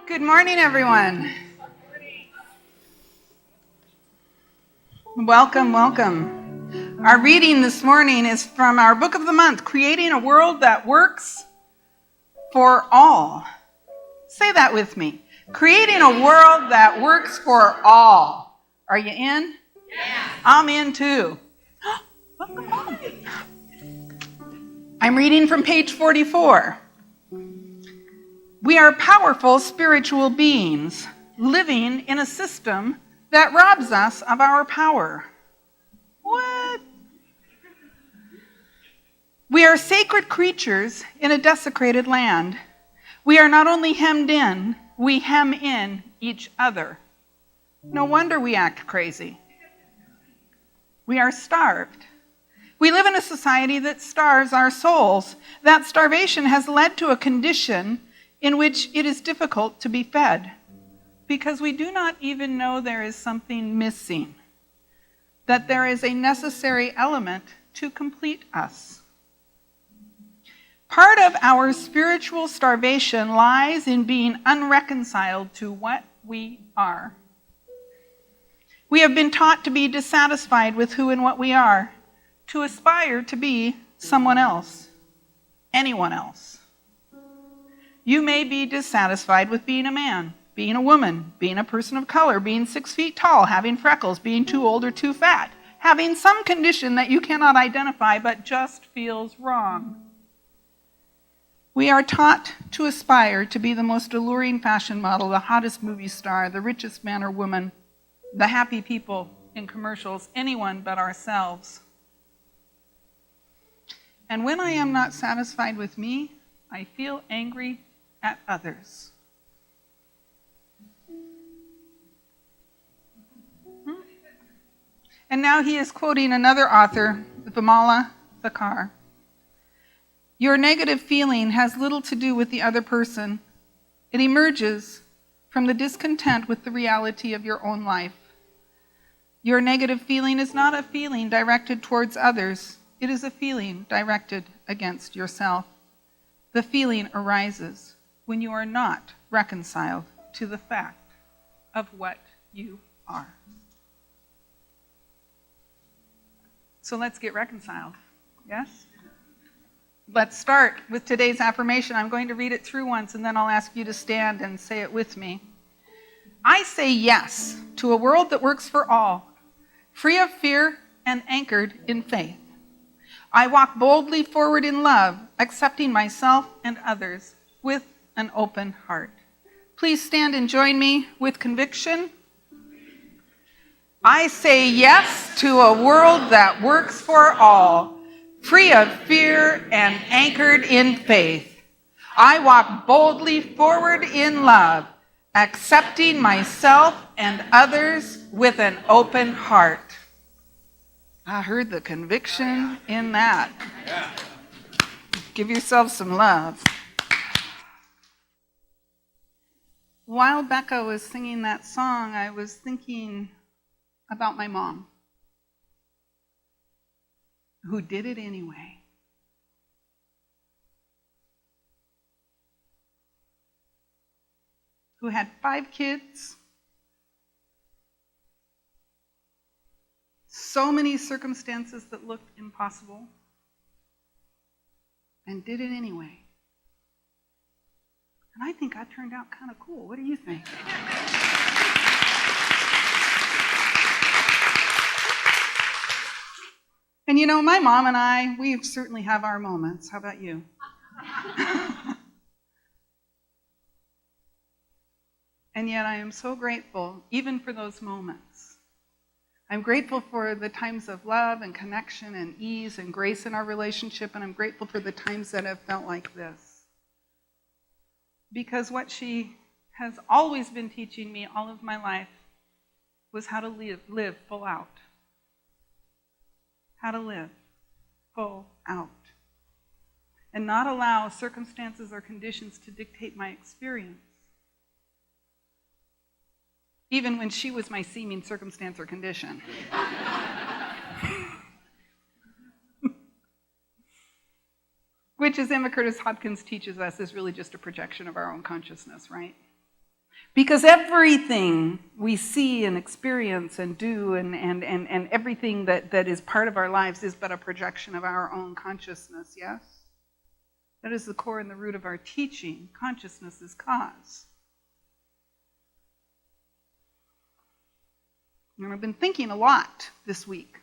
Good morning, everyone. Welcome, welcome. Our reading this morning is from our book of the month, Creating a World That Works for All. Say that with me. Creating a world that works for all. Are you in? Yeah. I'm in too. Welcome home. I'm reading from page 44. We are powerful spiritual beings living in a system that robs us of our power. What? We are sacred creatures in a desecrated land. We are not only hemmed in, we hem in each other. No wonder we act crazy. We are starved. We live in a society that starves our souls. That starvation has led to a condition in which it is difficult to be fed, because we do not even know there is something missing, that there is a necessary element to complete us. Part of our spiritual starvation lies in being unreconciled to what we are. We have been taught to be dissatisfied with who and what we are, to aspire to be someone else, anyone else. You may be dissatisfied with being a man, being a woman, being a person of color, being 6 feet tall, having freckles, being too old or too fat, having some condition that you cannot identify but just feels wrong. We are taught to aspire to be the most alluring fashion model, the hottest movie star, the richest man or woman, the happy people in commercials, anyone but ourselves. And when I am not satisfied with me, I feel angry at others. And now he is quoting another author, Vimala Thakar. Your negative feeling has little to do with the other person. It emerges from the discontent with the reality of your own life. Your negative feeling is not a feeling directed towards others. It is a feeling directed against yourself. The feeling arises when you are not reconciled to the fact of what you are. So let's get reconciled, yes? Let's start with today's affirmation. I'm going to read it through once, and then I'll ask you to stand and say it with me. I say yes to a world that works for all, free of fear and anchored in faith. I walk boldly forward in love, accepting myself and others with an open heart. Please stand and join me with conviction. I say yes to a world that works for all, free of fear and anchored in faith. I walk boldly forward in love, accepting myself and others with an open heart. I heard the conviction in that. Give yourself some love. While Becca was singing that song, I was thinking about my mom, who did it anyway. Who had 5 kids, so many circumstances that looked impossible, and did it anyway. And I think I turned out kind of cool. What do you think? And you know, my mom and I, we certainly have our moments. How about you? And yet I am so grateful, even for those moments. I'm grateful for the times of love and connection and ease and grace in our relationship, and I'm grateful for the times that have felt like this. Because what she has always been teaching me all of my life was how to live full out. How to live full out. And not allow circumstances or conditions to dictate my experience. Even when she was my seeming circumstance or condition. Which, as Emma Curtis Hopkins teaches us, is really just a projection of our own consciousness, right? Because everything we see and experience and do and everything that is part of our lives is but a projection of our own consciousness, yes? That is the core and the root of our teaching. Consciousness is cause. And I've been thinking a lot this week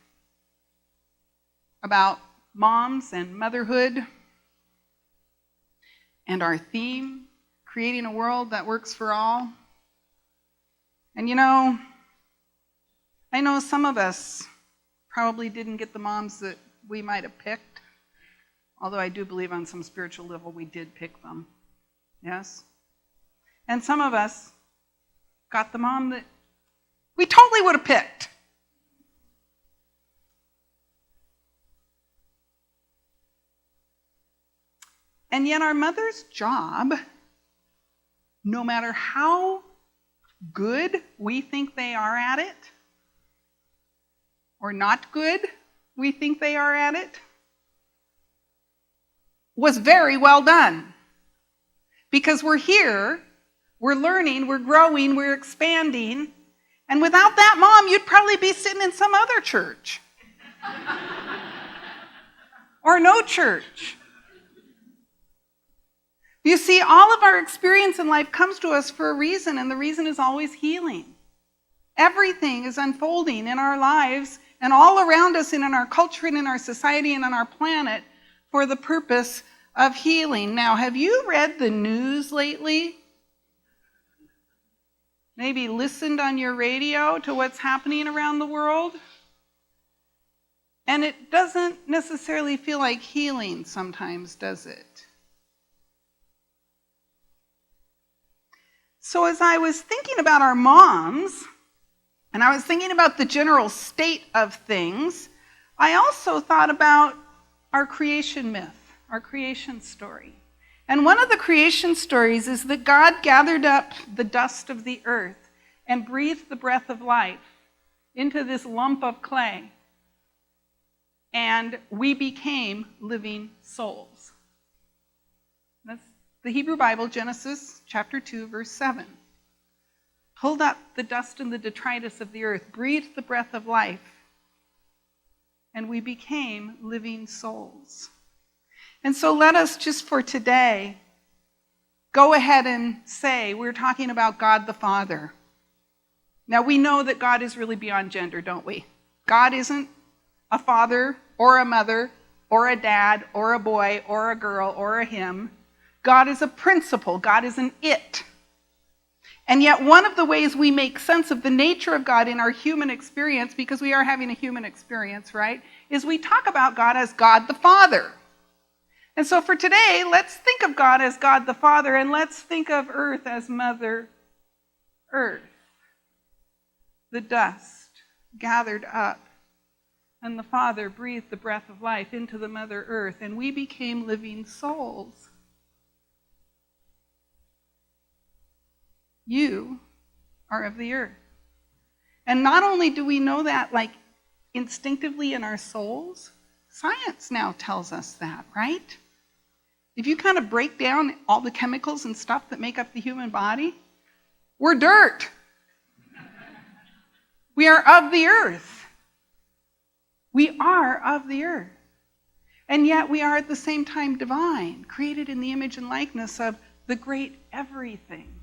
about moms and motherhood and our theme, creating a world that works for all. And I know some of us probably didn't get the moms that we might have picked, although I do believe on some spiritual level we did pick them, yes? And some of us got the mom that we totally would have picked. And yet our mother's job, no matter how good we think they are at it, or not good we think they are at it, was very well done. Because we're here, we're learning, we're growing, we're expanding, and without that mom, you'd probably be sitting in some other church. Or no church. You see, all of our experience in life comes to us for a reason, and the reason is always healing. Everything is unfolding in our lives and all around us and in our culture and in our society and on our planet for the purpose of healing. Now, have you read the news lately? Maybe listened on your radio to what's happening around the world? And it doesn't necessarily feel like healing sometimes, does it? So as I was thinking about our moms, and I was thinking about the general state of things, I also thought about our creation myth, our creation story. And one of the creation stories is that God gathered up the dust of the earth and breathed the breath of life into this lump of clay. And we became living souls. That's the Hebrew Bible, Genesis chapter 2, verse 7. Pulled up the dust and the detritus of the earth, breathed the breath of life, and we became living souls. And so let us just for today go ahead and say we're talking about God the Father. Now we know that God is really beyond gender, don't we? God isn't a father or a mother or a dad or a boy or a girl or a him. God is a principle. God is an it. And yet one of the ways we make sense of the nature of God in our human experience, because we are having a human experience, right, is we talk about God as God the Father. And so for today, let's think of God as God the Father, and let's think of earth as Mother Earth. The dust gathered up, and the Father breathed the breath of life into the Mother Earth, and we became living souls. You are of the earth. And not only do we know that like instinctively in our souls, science now tells us that, right? If you kind of break down all the chemicals and stuff that make up the human body, we're dirt. We are of the earth. We are of the earth. And yet we are at the same time divine, created in the image and likeness of the great everything.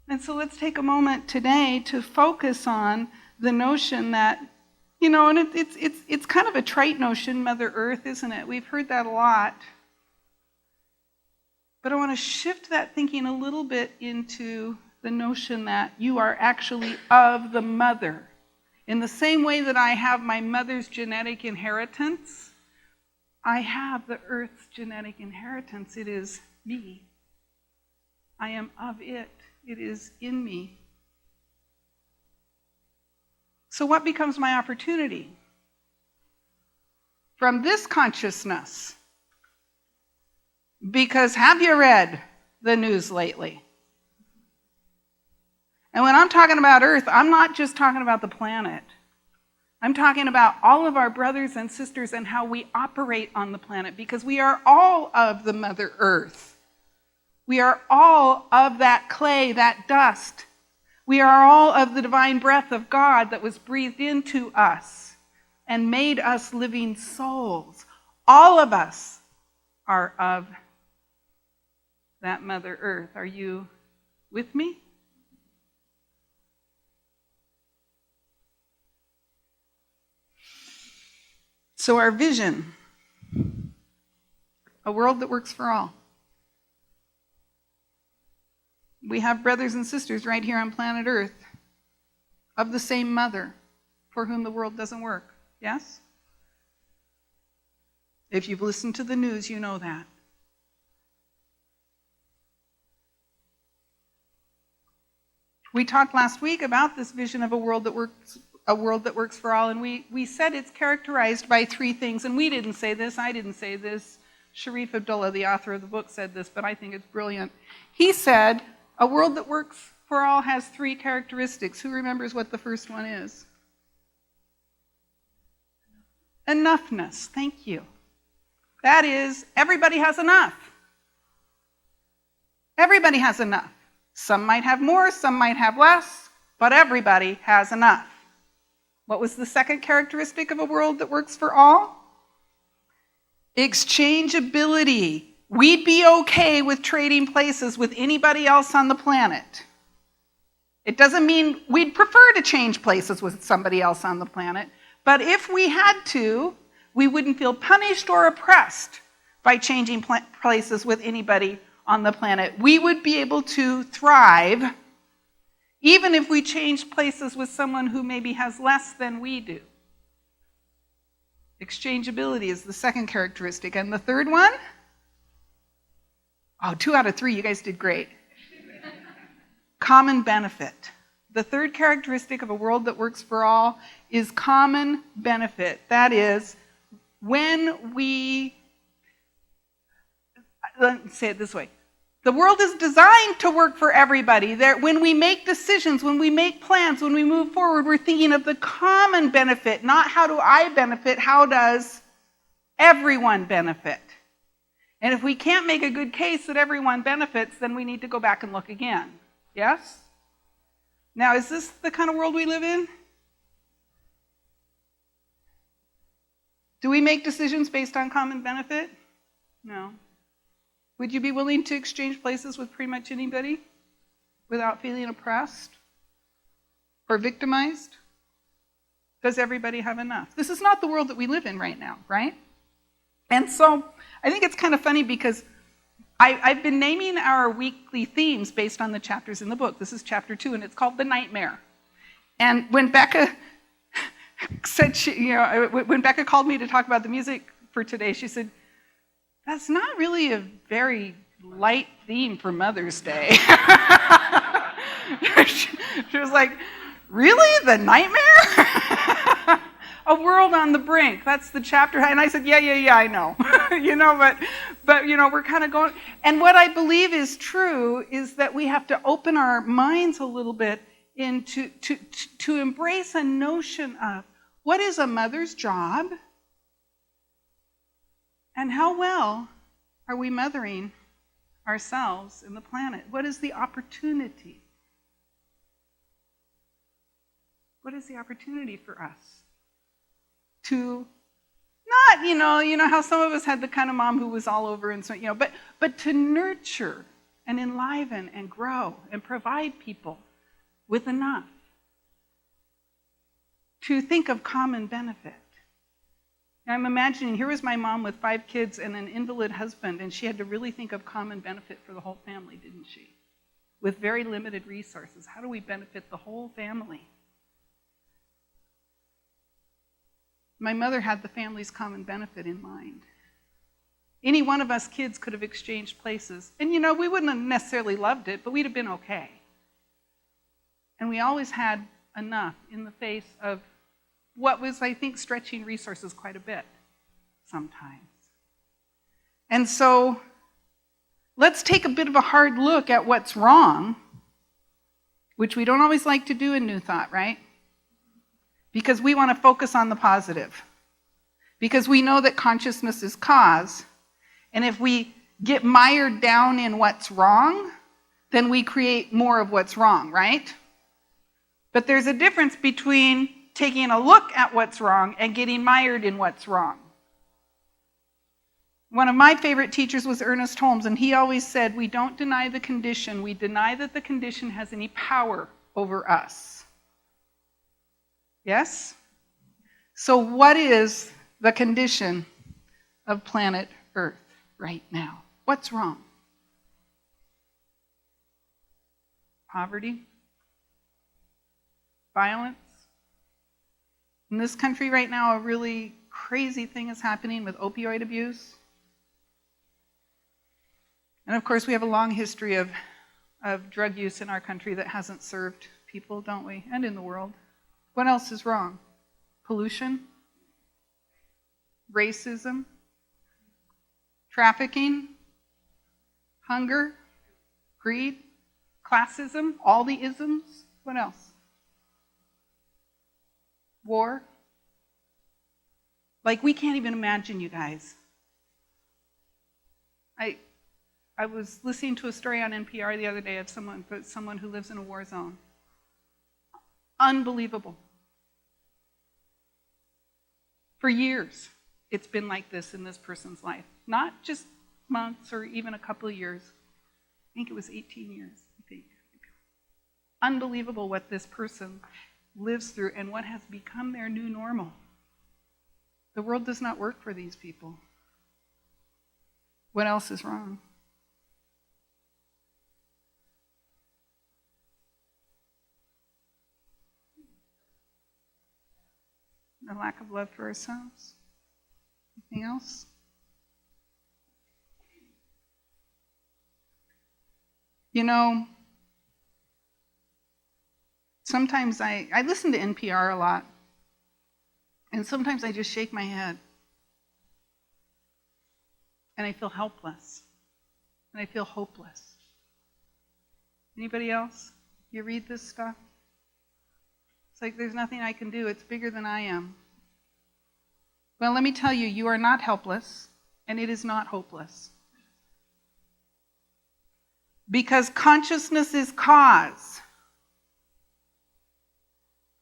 And so let's take a moment today to focus on the notion that, and it's kind of a trite notion, Mother Earth, isn't it? We've heard that a lot. But I want to shift that thinking a little bit into the notion that you are actually of the mother. In the same way that I have my mother's genetic inheritance, I have the earth's genetic inheritance. It is me. I am of it. It is in me. So what becomes my opportunity? From this consciousness. Because have you read the news lately? And when I'm talking about Earth, I'm not just talking about the planet. I'm talking about all of our brothers and sisters and how we operate on the planet, because we are all of the Mother Earth. We are all of that clay, that dust. We are all of the divine breath of God that was breathed into us and made us living souls. All of us are of that Mother Earth. Are you with me? So our vision, a world that works for all. We have brothers and sisters right here on planet Earth of the same mother for whom the world doesn't work. Yes? If you've listened to the news, you know that. We talked last week about this vision of a world that works for all, and we said it's characterized by three things, and we didn't say this, I didn't say this. Sharif Abdullah, the author of the book, said this, but I think it's brilliant. He said, a world that works for all has three characteristics. Who remembers what the first one is? Enoughness. Thank you. That is, everybody has enough. Everybody has enough. Some might have more, some might have less, but everybody has enough. What was the second characteristic of a world that works for all? Exchangeability. We'd be okay with trading places with anybody else on the planet. It doesn't mean we'd prefer to change places with somebody else on the planet, but if we had to, we wouldn't feel punished or oppressed by changing places with anybody on the planet. We would be able to thrive even if we changed places with someone who maybe has less than we do. Exchangeability is the second characteristic. And the third one? Oh, 2 out of 3, you guys did great. Common benefit. The third characteristic of a world that works for all is common benefit. That is, when we, let's say it this way, the world is designed to work for everybody. When we make decisions, when we make plans, when we move forward, we're thinking of the common benefit, not how do I benefit, how does everyone benefit? And if we can't make a good case that everyone benefits, then we need to go back and look again. Yes? Now, is this the kind of world we live in? Do we make decisions based on common benefit? No. Would you be willing to exchange places with pretty much anybody without feeling oppressed or victimized? Does everybody have enough? This is not the world that we live in right now, right? And so I think it's kind of funny because I've been naming our weekly themes based on the chapters in the book. This is chapter 2, and it's called The Nightmare. And when Becca said, when Becca called me to talk about the music for today, she said, that's not really a very light theme for Mother's Day. She was like, really? The nightmare? A world on the brink. That's the chapter. And I said, yeah, I know. But we're kind of going. And what I believe is true is that we have to open our minds a little bit to embrace a notion of what is a mother's job and how well are we mothering ourselves and the planet? What is the opportunity? What is the opportunity for us? To not, you know how some of us had the kind of mom who was all over and so, but to nurture and enliven and grow and provide people with enough. To think of common benefit. I'm imagining, here was my mom with 5 kids and an invalid husband, and she had to really think of common benefit for the whole family, didn't she? With very limited resources. How do we benefit the whole family? My mother had the family's common benefit in mind. Any one of us kids could have exchanged places. And we wouldn't have necessarily loved it, but we'd have been okay. And we always had enough in the face of what was, I think, stretching resources quite a bit sometimes. And so let's take a bit of a hard look at what's wrong, which we don't always like to do in New Thought, right? Because we want to focus on the positive. Because we know that consciousness is cause. And if we get mired down in what's wrong, then we create more of what's wrong, right? But there's a difference between taking a look at what's wrong and getting mired in what's wrong. One of my favorite teachers was Ernest Holmes, and he always said, we don't deny the condition, we deny that the condition has any power over us. Yes? So what is the condition of planet Earth right now? What's wrong? Poverty? Violence? In this country right now, a really crazy thing is happening with opioid abuse. And of course, we have a long history of drug use in our country that hasn't served people, don't we? And in the world. What else is wrong? Pollution? Racism? Trafficking? Hunger? Greed? Classism? All the isms? What else? War? Like, we can't even imagine, you guys. I was listening to a story on NPR the other day of someone who lives in a war zone. Unbelievable. For years, it's been like this in this person's life. Not just months or even a couple of years. I think it was 18 years, I think. Unbelievable what this person lives through and what has become their new normal. The world does not work for these people. What else is wrong? A lack of love for ourselves. Anything else? You know, sometimes I listen to NPR a lot, and sometimes I just shake my head. And I feel helpless. And I feel hopeless. Anybody else? You read this stuff? It's like there's nothing I can do. It's bigger than I am. Well, let me tell you, you are not helpless, and it is not hopeless. Because consciousness is cause.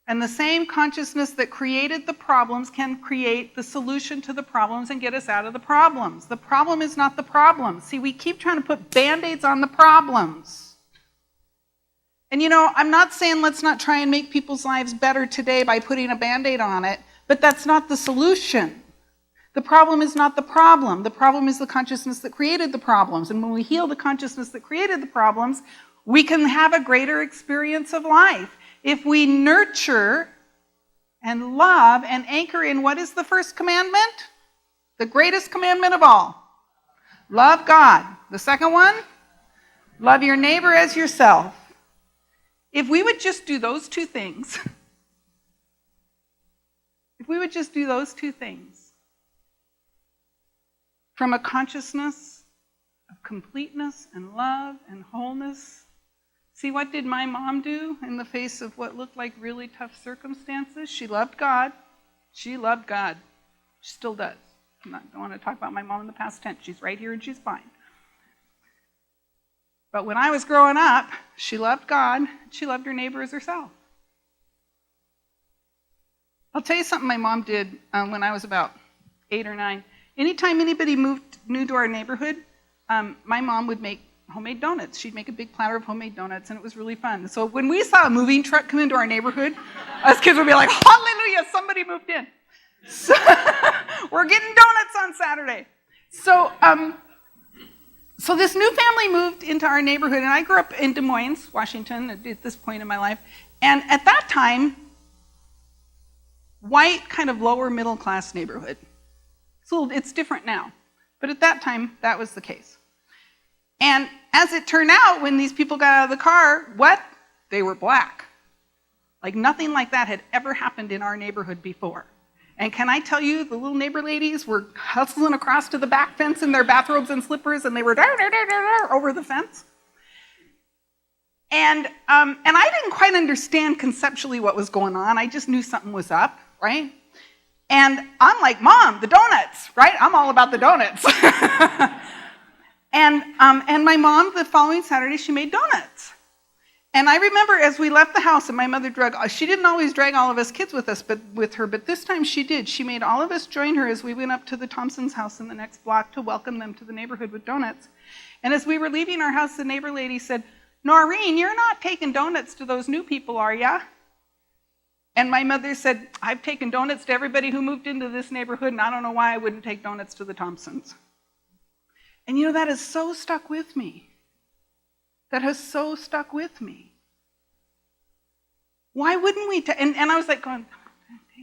And the same consciousness that created the problems can create the solution to the problems and get us out of the problems. The problem is not the problem. See, we keep trying to put Band-Aids on the problems. And you know, I'm not saying let's not try and make people's lives better today by putting a Band-Aid on it, but that's not the solution. The problem is not the problem. The problem is the consciousness that created the problems. And when we heal the consciousness that created the problems, we can have a greater experience of life. If we nurture and love and anchor in what is the first commandment? The greatest commandment of all. Love God. The second one? Love your neighbor as yourself. If we would just do those two things, from a consciousness of completeness and love and wholeness. See, what did my mom do in the face of what looked like really tough circumstances? She loved God. She loved God. She still does. I don't want to talk about my mom in the past tense. She's right here and she's fine. But when I was growing up, she loved God. She loved her neighbor as herself. I'll tell you something my mom did when I was about 8 or 9. Anytime anybody moved new to our neighborhood, my mom would make homemade donuts. She'd make a big platter of homemade donuts, and it was really fun. So when we saw a moving truck come into our neighborhood, us kids would be like, hallelujah, somebody moved in. So we're getting donuts on Saturday. So this new family moved into our neighborhood, and I grew up in Des Moines, Washington, at this point in my life. And at that time, white, kind of lower middle class neighborhood. It's different now. But at that time, that was the case. And as it turned out, when these people got out of the car, what? They were black. Like nothing like that had ever happened in our neighborhood before. And can I tell you, the little neighbor ladies were hustling across to the back fence in their bathrobes and slippers, and they were over the fence. And I didn't quite understand conceptually what was going on. I just knew something was up, right? And I'm like, Mom, the donuts, right? I'm all about the donuts. And my mom, the following Saturday, she made donuts. And I remember as we left the house and my mother she didn't always drag all of us kids with her, but this time she did. She made all of us join her as we went up to the Thompsons' house in the next block to welcome them to the neighborhood with donuts. And as we were leaving our house, the neighbor lady said, "Noreen, you're not taking donuts to those new people, are ya?" And my mother said, "I've taken donuts to everybody who moved into this neighborhood, and I don't know why I wouldn't take donuts to the Thompsons." And that has so stuck with me. That has so stuck with me. Why wouldn't we? And I was like going,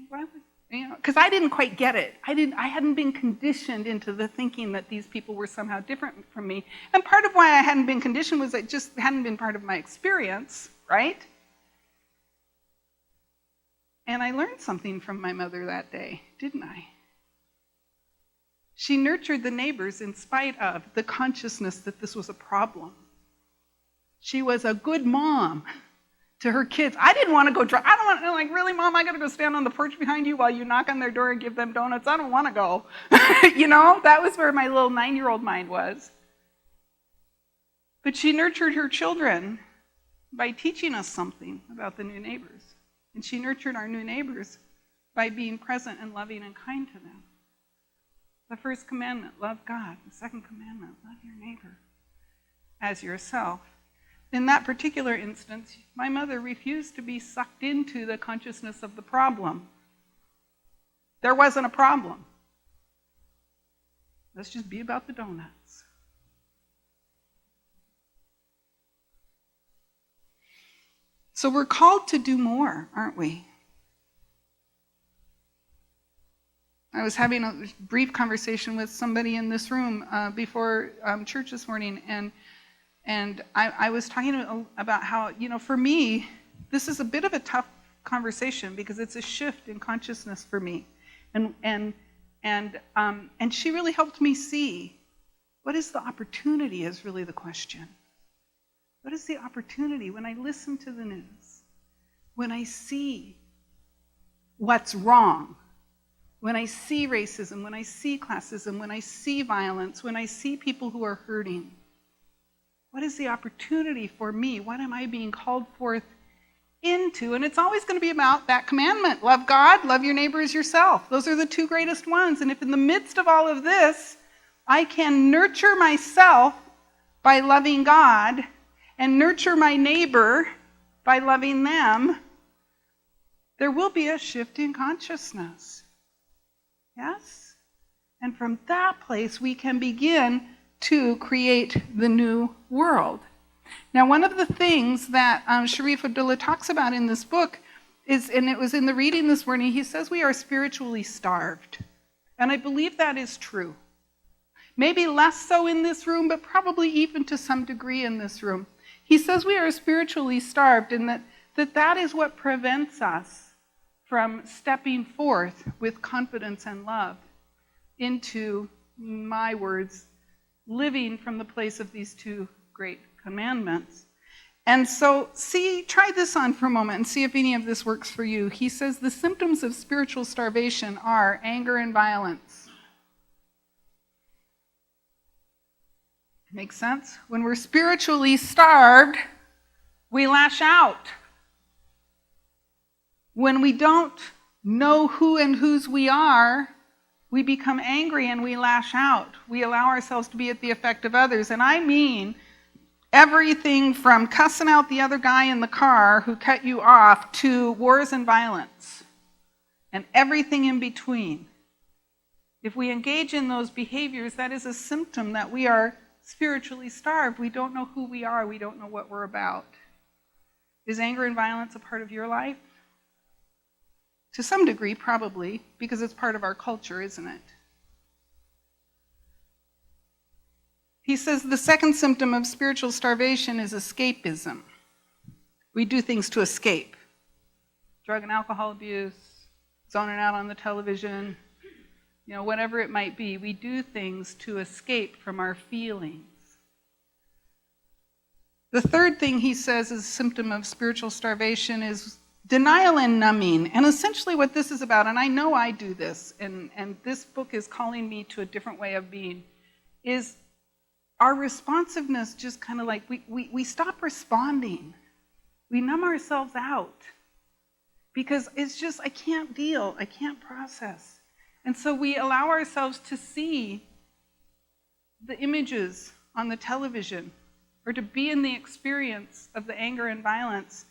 why would, because I didn't quite get it. I hadn't been conditioned into the thinking that these people were somehow different from me. And part of why I hadn't been conditioned was it just hadn't been part of my experience, right? And I learned something from my mother that day, didn't I? She nurtured the neighbors in spite of the consciousness that this was a problem. She was a good mom to her kids. I didn't want to go drive. I don't want to, really, Mom, I got to go stand on the porch behind you while you knock on their door and give them donuts. I don't want to go. That was where my little 9-year-old mind was. But she nurtured her children by teaching us something about the new neighbors. And she nurtured our new neighbors by being present and loving and kind to them. The first commandment, love God. The second commandment, love your neighbor as yourself. In that particular instance, my mother refused to be sucked into the consciousness of the problem. There wasn't a problem. Let's just be about the donuts. So we're called to do more, aren't we? I was having a brief conversation with somebody in this room before church this morning, and I was talking about how, for me, this is a bit of a tough conversation because it's a shift in consciousness for me. And she really helped me see what is the opportunity is really the question. What is the opportunity when I listen to the news? When I see what's wrong? When I see racism, when I see classism, when I see violence, when I see people who are hurting? What is the opportunity for me? What am I being called forth into? And it's always going to be about that commandment. Love God, love your neighbor as yourself. Those are the two greatest ones. And if in the midst of all of this, I can nurture myself by loving God and nurture my neighbor by loving them, there will be a shift in consciousness. Yes? And from that place, we can begin to create the new world. Now, one of the things that Sharif Abdullah talks about in this book is, and it was in the reading this morning, he says we are spiritually starved. And I believe that is true. Maybe less so in this room, but probably even to some degree in this room. He says we are spiritually starved, and that is what prevents us from stepping forth with confidence and love into, my words, living from the place of these two great commandments. And so, try this on for a moment and see if any of this works for you. He says the symptoms of spiritual starvation are anger and violence. Makes sense? When we're spiritually starved, we lash out. When we don't know who and whose we are, we become angry and we lash out. We allow ourselves to be at the effect of others. And I mean everything from cussing out the other guy in the car who cut you off to wars and violence and everything in between. If we engage in those behaviors, that is a symptom that we are spiritually starved. We don't know who we are. We don't know what we're about. Is anger and violence a part of your life? To some degree, probably, because it's part of our culture, isn't it? He says the second symptom of spiritual starvation is escapism. We do things to escape. Drug and alcohol abuse, zoning out on the television, whatever it might be. We do things to escape from our feelings. The third thing he says is a symptom of spiritual starvation is denial and numbing. And essentially what this is about, and I know I do this, and this book is calling me to a different way of being, is our responsiveness just kind of like, we stop responding. We numb ourselves out because it's just, I can't deal, I can't process. And so we allow ourselves to see the images on the television or to be in the experience of the anger and violence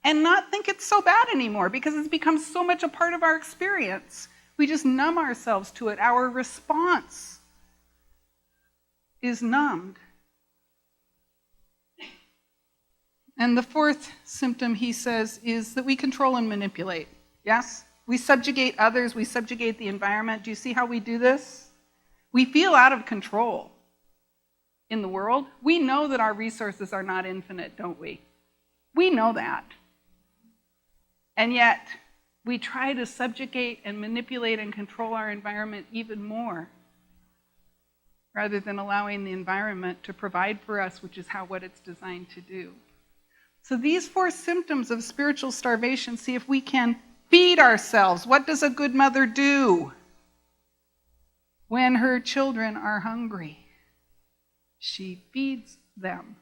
and not think it's so bad anymore because it's become so much a part of our experience. We just numb ourselves to it. Our response is numbed. And the fourth symptom, he says, is that we control and manipulate. Yes? We subjugate others, we subjugate the environment. Do you see how we do this? We feel out of control in the world. We know that our resources are not infinite, don't we? We know that. And yet, we try to subjugate and manipulate and control our environment even more, rather than allowing the environment to provide for us, which is what it's designed to do. So these four symptoms of spiritual starvation, see if we can feed ourselves. What does a good mother do when her children are hungry? She feeds them.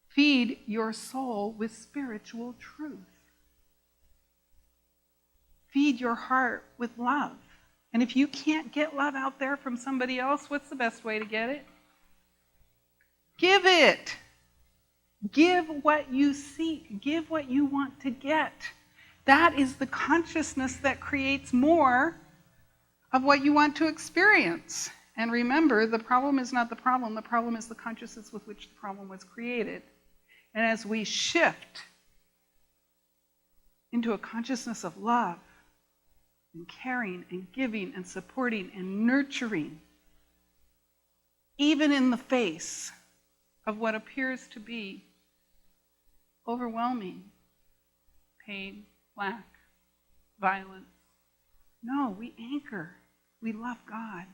Feed your soul with spiritual truth. Feed your heart with love. And if you can't get love out there from somebody else, what's the best way to get it? Give it. Give what you seek. Give what you want to get. That is the consciousness that creates more of what you want to experience. And remember, the problem is not the problem. The problem is the consciousness with which the problem was created. And as we shift into a consciousness of love and caring and giving and supporting and nurturing, even in the face of what appears to be overwhelming pain, lack, violence. No, we anchor. We love God.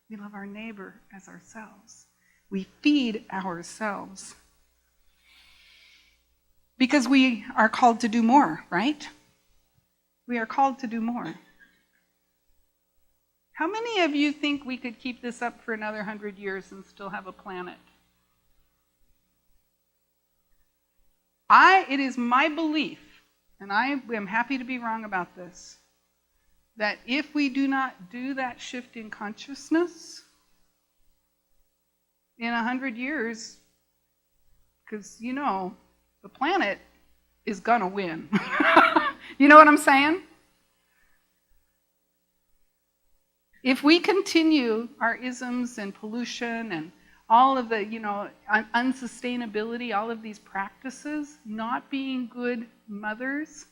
We love our neighbor as ourselves. We feed ourselves. Because we are called to do more, right? We are called to do more. How many of you think we could keep this up for another 100 years and still have a planet? It is my belief, and I am happy to be wrong about this, that if we do not do that shift in consciousness, in 100 years, because, the planet is going to win. You know what I'm saying? If we continue our isms and pollution and all of the, unsustainability, all of these practices, not being good mothers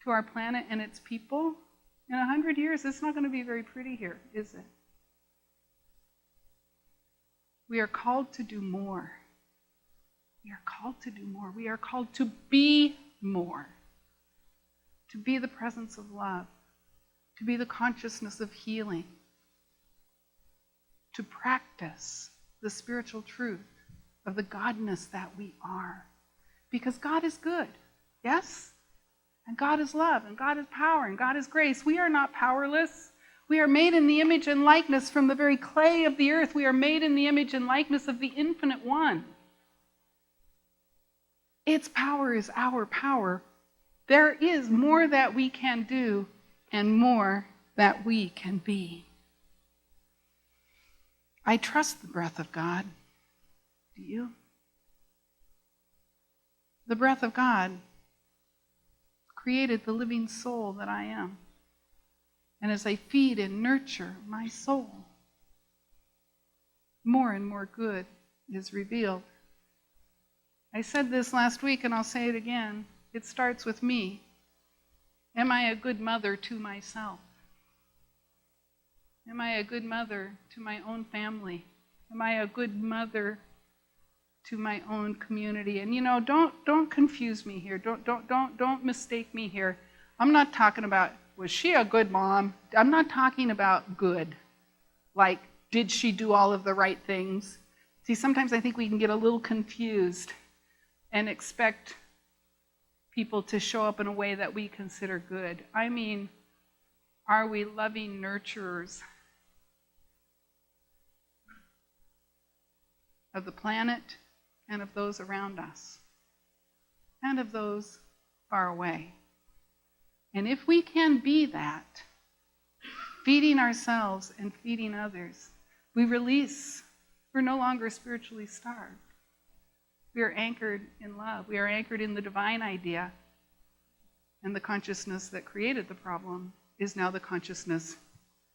to our planet and its people, in 100 years, it's not going to be very pretty here, is it? We are called to do more. We are called to do more. We are called to be more. To be the presence of love. To be the consciousness of healing. To practice the spiritual truth of the Godness that we are. Because God is good, yes? And God is love, and God is power, and God is grace. We are not powerless. We are made in the image and likeness from the very clay of the earth. We are made in the image and likeness of the Infinite One. Its power is our power. There is more that we can do and more that we can be. I trust the breath of God. Do you? The breath of God created the living soul that I am. And as I feed and nurture my soul, more and more good is revealed. I said this last week and I'll say it again. It starts with me. Am I a good mother to myself? Am I a good mother to my own family? Am I a good mother to my own community? And don't confuse me here. Don't mistake me here. I'm not talking about, was she a good mom? I'm not talking about good. Like, did she do all of the right things? See, sometimes I think we can get a little confused and expect people to show up in a way that we consider good. I mean, are we loving nurturers? of the planet and of those around us and of those far away. And if we can be that, feeding ourselves and feeding others, we release. We're no longer spiritually starved. We are anchored in love. We are anchored in the divine idea. And the consciousness that created the problem is now the consciousness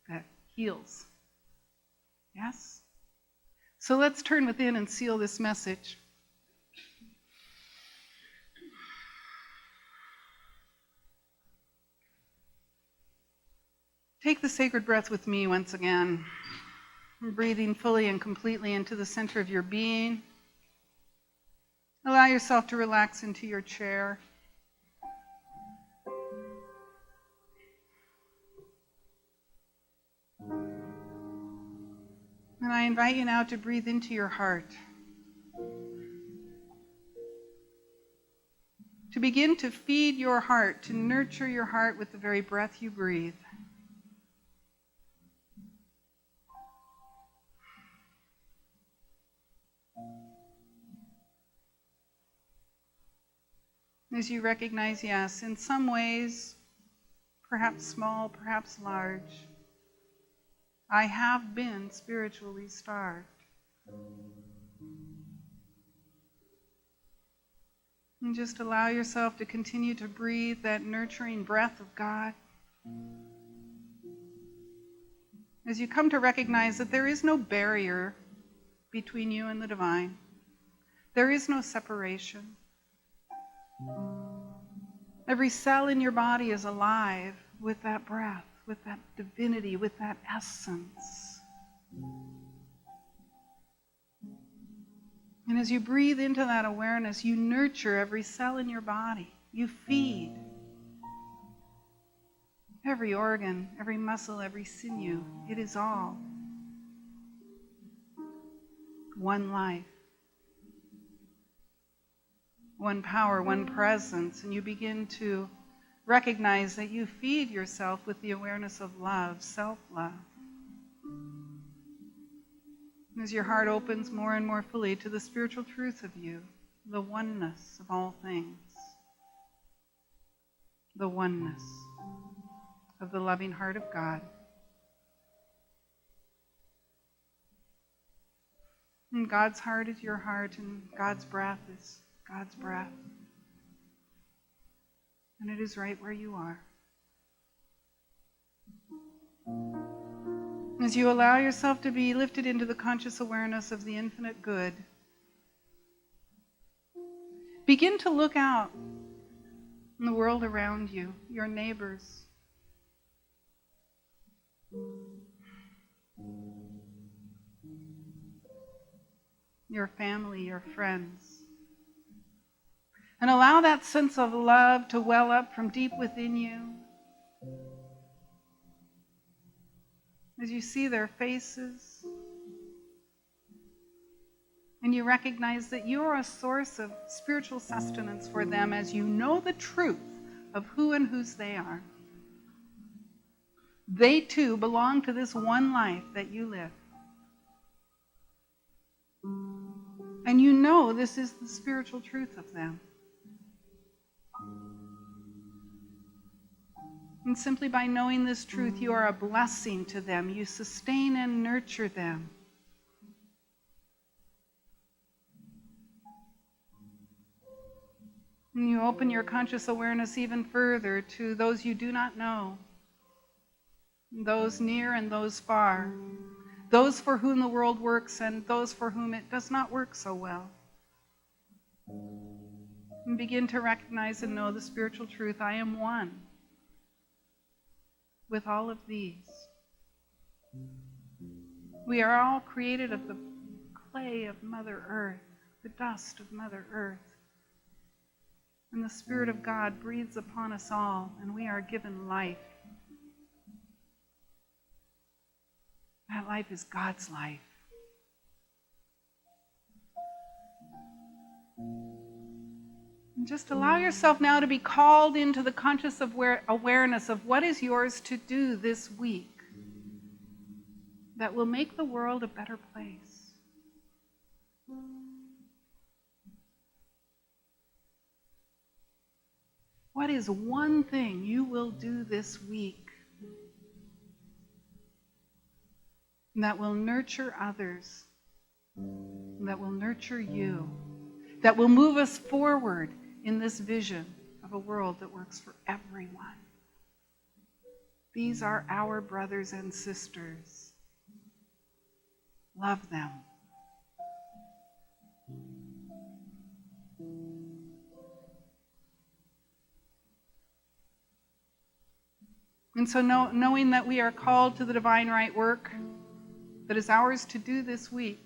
that heals. Yes? So let's turn within and seal this message. Take the sacred breath with me once again. Breathing fully and completely into the center of your being. Allow yourself to relax into your chair. And I invite you now to breathe into your heart. To begin to feed your heart, to nurture your heart with the very breath you breathe. As you recognize, yes, in some ways, perhaps small, perhaps large, I have been spiritually starved. And just allow yourself to continue to breathe that nurturing breath of God. As you come to recognize that there is no barrier between you and the divine, there is no separation. Every cell in your body is alive with that breath, with that divinity, with that essence. And as you breathe into that awareness, you nurture every cell in your body. You feed every organ, every muscle, every sinew. It is all one life, one power, one presence. And you begin to recognize that you feed yourself with the awareness of love, self-love. As your heart opens more and more fully to the spiritual truth of you, the oneness of all things, the oneness of the loving heart of God. And God's heart is your heart, and God's breath is God's breath. And it is right where you are. As you allow yourself to be lifted into the conscious awareness of the infinite good, begin to look out in the world around you, your neighbors, your family, your friends, and allow that sense of love to well up from deep within you. As you see their faces, and you recognize that you are a source of spiritual sustenance for them as you know the truth of who and whose they are. They too belong to this one life that you live. And you know this is the spiritual truth of them. And simply by knowing this truth, you are a blessing to them. You sustain and nurture them. And you open your conscious awareness even further to those you do not know, those near and those far, those for whom the world works and those for whom it does not work so well. And begin to recognize and know the spiritual truth. I am one with all of these. We are all created of the clay of Mother Earth, the dust of Mother Earth. And the Spirit of God breathes upon us all, and we are given life. That life is God's life. And just allow yourself now to be called into the conscious awareness of what is yours to do this week that will make the world a better place. What is one thing you will do this week that will nurture others, that will nurture you, that will move us forward in this vision of a world that works for everyone? These are our brothers and sisters. Love them. And so knowing that we are called to the divine right work that is ours to do this week,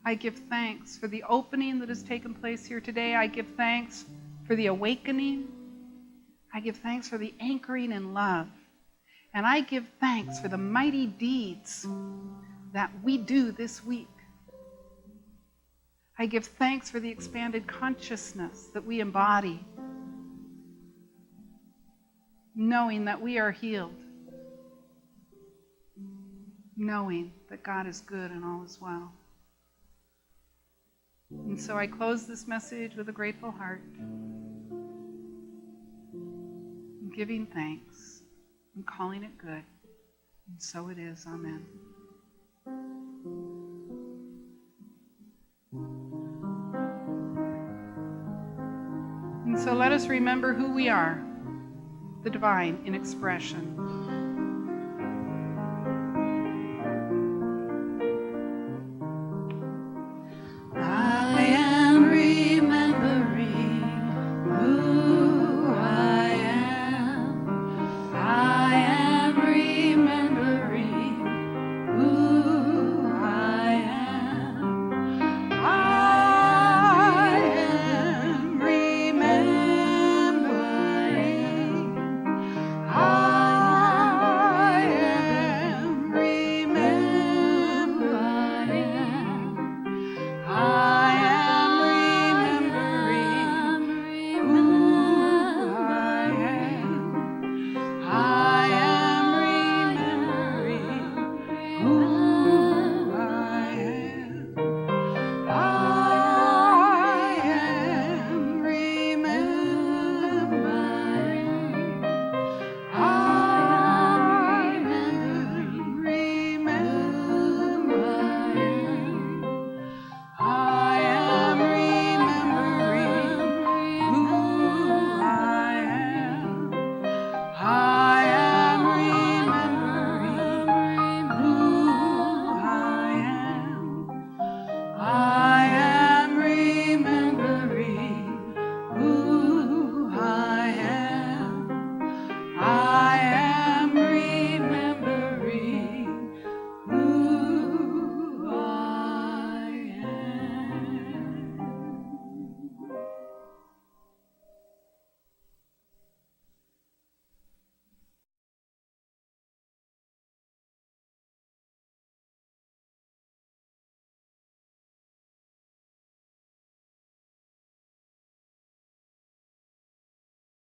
I give thanks for the opening that has taken place here today. I give thanks for the awakening. I give thanks for the anchoring in love. And I give thanks for the mighty deeds that we do this week. I give thanks for the expanded consciousness that we embody, knowing that we are healed, knowing that God is good and all is well. And so I close this message with a grateful heart, giving thanks and calling it good. And so it is. Amen. And so let us remember who we are, the divine in expression.